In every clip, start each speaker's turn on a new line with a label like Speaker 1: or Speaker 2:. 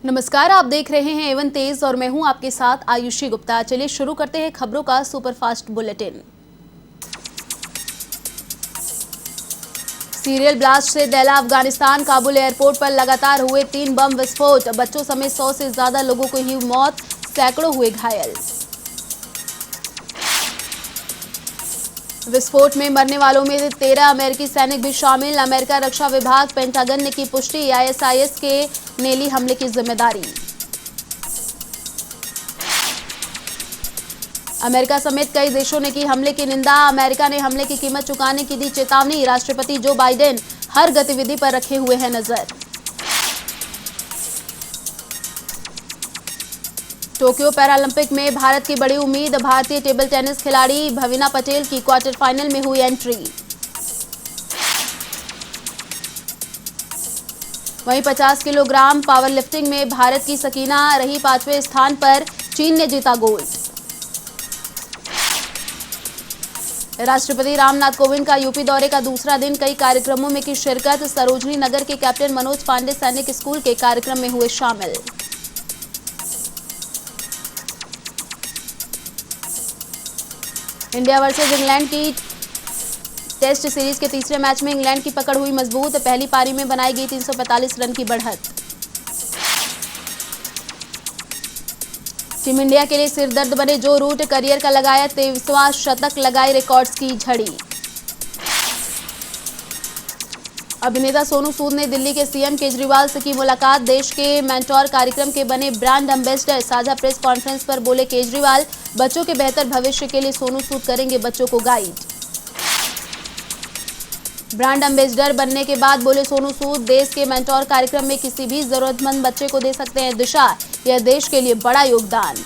Speaker 1: नमस्कार, आप देख रहे हैं एवन तेज और मैं हूं आपके साथ आयुषी गुप्ता। चलिए शुरू करते हैं खबरों का सुपरफास्ट बुलेटिन। सीरियल ब्लास्ट से दहला अफगानिस्तान। काबुल एयरपोर्ट पर लगातार हुए 3 बम विस्फोट। बच्चों समेत 100 से ज्यादा लोगों को हुई मौत, सैकड़ों हुए घायल। विस्फोट में मरने वालों में 13 अमेरिकी सैनिक भी शामिल। अमेरिका रक्षा विभाग पेंटागन ने की पुष्टि, आईएसआईएस के ने ली हमले की जिम्मेदारी। अमेरिका समेत कई देशों ने की हमले की निंदा। अमेरिका ने हमले की कीमत चुकाने की दी चेतावनी। राष्ट्रपति जो बाइडेन हर गतिविधि पर रखे हुए हैं नजर। टोक्यो पैरालंपिक में भारत की बड़ी उम्मीद। भारतीय टेबल टेनिस खिलाड़ी भविना पटेल की क्वार्टर फाइनल में हुई एंट्री। वहीं 50 किलोग्राम पावर लिफ्टिंग में भारत की सकीना रही 5वें स्थान पर। चीन ने जीता गोल्ड। राष्ट्रपति रामनाथ कोविंद का यूपी दौरे का दूसरा दिन, कई कार्यक्रमों में की शिरकत। सरोजनी नगर के कैप्टन मनोज पांडे सैनिक स्कूल के कार्यक्रम में हुए शामिल। इंडिया वर्सेस इंग्लैंड की टेस्ट सीरीज के तीसरे मैच में इंग्लैंड की पकड़ हुई मजबूत। पहली पारी में बनाई गई 345 रन की बढ़त। टीम इंडिया के लिए सिरदर्द बने जो रूट। करियर का लगाया 23वां शतक, लगाई रिकॉर्ड्स की झड़ी। अभिनेता सोनू सूद ने दिल्ली के सीएम केजरीवाल से की मुलाकात। देश के मेंटोर कार्यक्रम के बने ब्रांड एम्बेसडर। साझा प्रेस कॉन्फ्रेंस पर बोले केजरीवाल, बच्चों के बेहतर भविष्य के लिए सोनू सूद करेंगे बच्चों को गाइड। ब्रांड एम्बेसडर बनने के बाद बोले सोनू सूद, देश के मेंटोर कार्यक्रम में किसी भी जरूरतमंद बच्चे को दे सकते हैं दिशा। यह देश के लिए बड़ा योगदान।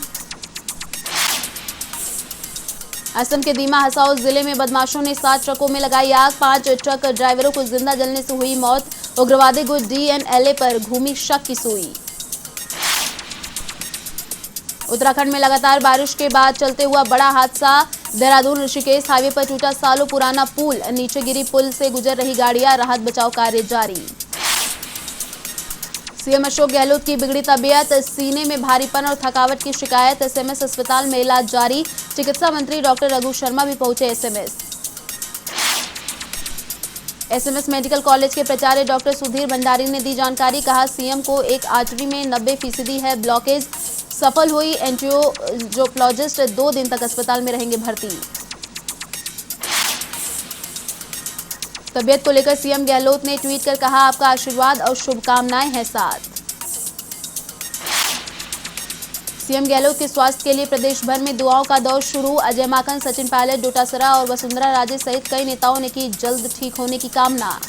Speaker 1: असम के दीमा हसाओ जिले में बदमाशों ने 7 ट्रकों में लगाई आग। 5 ट्रक ड्राइवरों को जिंदा जलने से हुई मौत। उग्रवादी गुट डीएनएलए पर घूमी शक की सुई। उत्तराखंड में लगातार बारिश के बाद चलते हुआ बड़ा हादसा। देहरादून ऋषिकेश हाईवे पर टूटा सालों पुराना पुल। नीचे गिरी पुल से गुजर रही गाड़ियां। राहत बचाव कार्य जारी। सीएम अशोक गहलोत की बिगड़ी तबीयत। सीने में भारीपन और थकावट की शिकायत। एसएमएस अस्पताल में इलाज जारी। चिकित्सा मंत्री डॉक्टर रघु शर्मा भी पहुंचे एसएमएस मेडिकल कॉलेज के प्राचार्य डॉक्टर सुधीर भंडारी ने दी जानकारी। कहा, सीएम को एक आर्टरी में 90% है ब्लॉकेज। सफल हुई एंजियोप्लाजिस्ट 2 दिन तक अस्पताल में रहेंगे भर्ती। तबियत को लेकर सीएम गहलोत ने ट्वीट कर कहा, आपका आशीर्वाद और शुभकामनाएं हैं साथ। सीएम गहलोत के स्वास्थ्य के लिए प्रदेश भर में दुआओं का दौर शुरू। अजय माकन, सचिन पायलट, डोटासरा और वसुंधरा राजे सहित कई नेताओं ने की जल्द ठीक होने की कामना।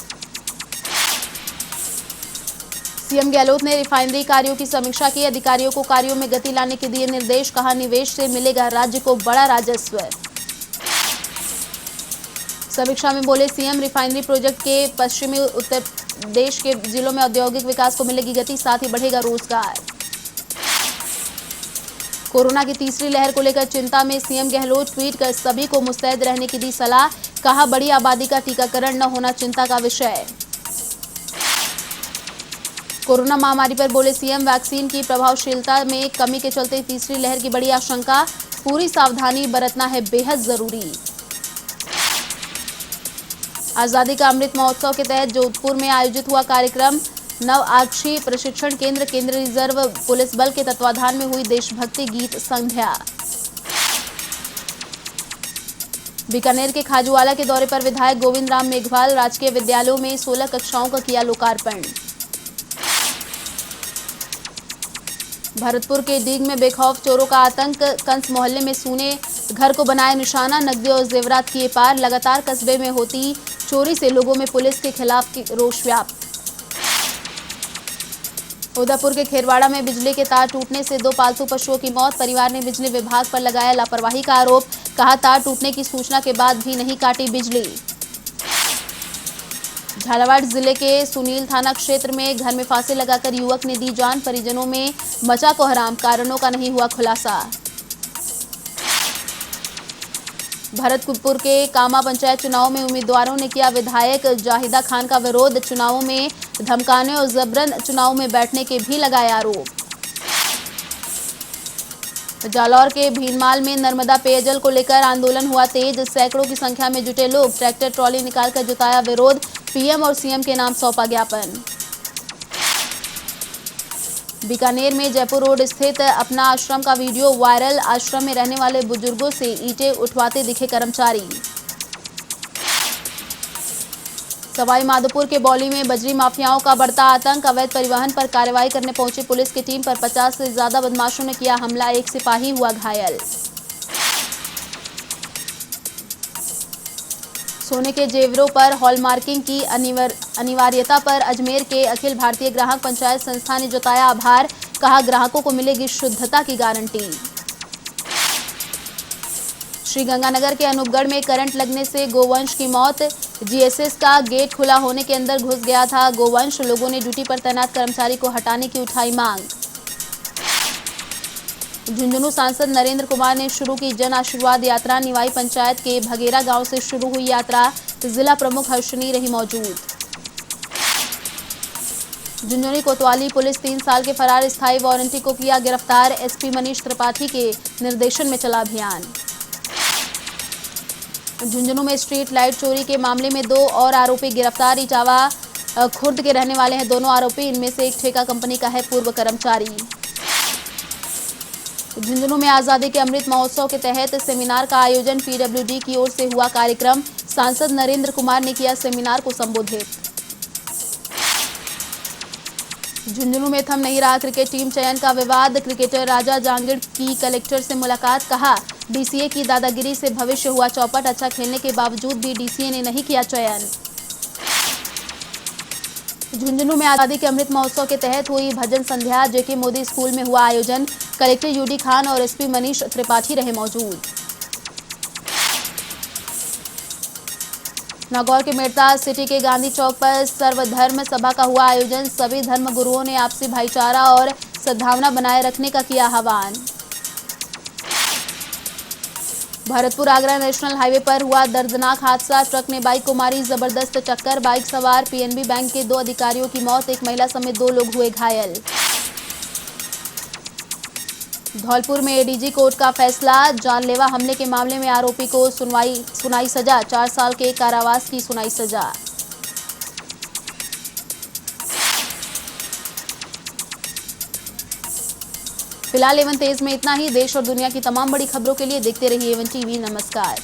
Speaker 1: सीएम गहलोत ने रिफाइनरी कार्यों की समीक्षा की। अधिकारियों को कार्यों में गति लाने के दिए निर्देश। कहा, निवेश से मिलेगा राज्य को बड़ा राजस्व। समीक्षा में बोले सीएम, रिफाइनरी प्रोजेक्ट के पश्चिमी उत्तर प्रदेश के जिलों में औद्योगिक विकास को मिलेगी गति, साथ ही बढ़ेगा रोजगार। कोरोना की तीसरी लहर को लेकर चिंता में सीएम गहलोत, ट्वीट कर सभी को मुस्तैद रहने की दी सलाह। कहा, बड़ी आबादी का टीकाकरण न होना चिंता का विषय। कोरोना महामारी पर बोले सीएम, वैक्सीन की प्रभावशीलता में कमी के चलते तीसरी लहर की बड़ी आशंका। पूरी सावधानी बरतना है बेहद जरूरी। आजादी का अमृत महोत्सव के तहत जोधपुर में आयोजित हुआ कार्यक्रम। नव आरक्षी प्रशिक्षण केंद्र, केंद्रीय रिजर्व पुलिस बल के तत्वाधान में हुई देशभक्ति गीत संध्या। बीकानेर के खाजूवाला के दौरे पर विधायक गोविंद राम मेघवाल। राजकीय विद्यालयों में 16 कक्षाओं का किया लोकार्पण। भरतपुर के डीग में बेखौफ चोरों का आतंक। कंस मोहल्ले में सूने घर को बनाया निशाना। नकदी और जेवरात किए पार। लगातार कस्बे में होती चोरी से लोगों में पुलिस के खिलाफ रोष व्याप्त। उदयपुर के खेरवाड़ा में बिजली के तार टूटने से 2 पालतू पशुओं की मौत। परिवार ने बिजली विभाग पर लगाया लापरवाही का आरोप। कहा, तार टूटने की सूचना के बाद भी नहीं काटी बिजली। झालावाड़ जिले के सुनील थाना क्षेत्र में घर में फांसी लगाकर युवक ने दी जान। परिजनों में मचा कोहराम, कारणों का नहीं हुआ खुलासा। भरतपुर के कामा पंचायत चुनाव में उम्मीदवारों ने किया विधायक जाहिदा खान का विरोध। चुनावों में धमकाने और जबरन चुनाव में बैठने के भी लगाए आरोप। जालौर के भीनमाल में नर्मदा पेयजल को लेकर आंदोलन हुआ तेज। सैकड़ों की संख्या में जुटे लोग ट्रैक्टर ट्रॉली निकालकर जताया विरोध। पीएम और सीएम के नाम सौंपा ज्ञापन। बीकानेर में जयपुर रोड स्थित अपना आश्रम का वीडियो वायरल। आश्रम में रहने वाले बुजुर्गों से ईंटें उठवाते दिखे कर्मचारी। सवाई माधोपुर के बौली में बजरी माफियाओं का बढ़ता आतंक। अवैध परिवहन पर कार्रवाई करने पहुंची पुलिस की टीम पर 50 से ज्यादा बदमाशों ने किया हमला। एक सिपाही हुआ घायल। सोने के जेवरों पर हॉलमार्किंग की अनिवार्यता पर अजमेर के अखिल भारतीय ग्राहक पंचायत संस्था ने जताया आभार। कहा ग्राहकों को मिलेगी शुद्धता की गारंटी। श्रीगंगानगर के अनूपगढ़ में करंट लगने से गोवंश की मौत। जीएसएस का गेट खुला होने के अंदर घुस गया था गोवंश। लोगों ने ड्यूटी पर तैनात कर्मचारी को हटाने की उठाई मांग। झुंझुनू सांसद नरेंद्र कुमार ने शुरू की जन आशीर्वाद यात्रा। निवाई पंचायत के भगेरा गांव से शुरू हुई यात्रा। जिला प्रमुख हर्षिनी रही मौजूद। झुंझुनू कोतवाली पुलिस 3 साल के फरार स्थायी वारंटी को किया गिरफ्तार। एसपी मनीष त्रिपाठी के निर्देशन में चला अभियान। झुंझुनू में स्ट्रीट लाइट चोरी के मामले में 2 और आरोपी गिरफ्तार। इटावा खुर्द के रहने वाले हैं दोनों आरोपी। इनमें से एक ठेका कंपनी का है पूर्व कर्मचारी। झुंझुनू में आजादी के अमृत महोत्सव के तहत सेमिनार का आयोजन। पीडब्ल्यूडी की ओर से हुआ कार्यक्रम। सांसद नरेंद्र कुमार ने किया सेमिनार को संबोधित। झुंझुनू में थम नहीं रहा क्रिकेट टीम चयन का विवाद। क्रिकेटर राजा जांगिड़ की कलेक्टर से मुलाकात। कहा डीसीए की दादागिरी से भविष्य हुआ चौपट। अच्छा खेलने के बावजूद भी डीसीए ने नहीं किया चयन। झुंझुनू में आजादी के अमृत महोत्सव के तहत हुई भजन संध्या। जेके मोदी स्कूल में हुआ आयोजन। कलेक्टर यूडी खान और एसपी मनीष त्रिपाठी रहे मौजूद। नागौर के मेड़ता सिटी के गांधी चौक पर सर्वधर्म सभा का हुआ आयोजन। सभी धर्म गुरुओं ने आपसी भाईचारा और सद्भावना बनाए रखने का किया आह्वान। भरतपुर आगरा नेशनल हाईवे पर हुआ दर्दनाक हादसा। ट्रक ने बाइक को मारी जबरदस्त टक्कर। बाइक सवार पीएनबी बैंक के 2 अधिकारियों की मौत। एक महिला समेत 2 लोग हुए घायल। धौलपुर में एडीजी कोर्ट का फैसला। जानलेवा हमले के मामले में आरोपी को सुनाई सजा। 4 साल के कारावास की सुनाई सजा। फिलहाल एवन तेज में इतना ही। देश और दुनिया की तमाम बड़ी खबरों के लिए देखते रहिए एवन टीवी। नमस्कार।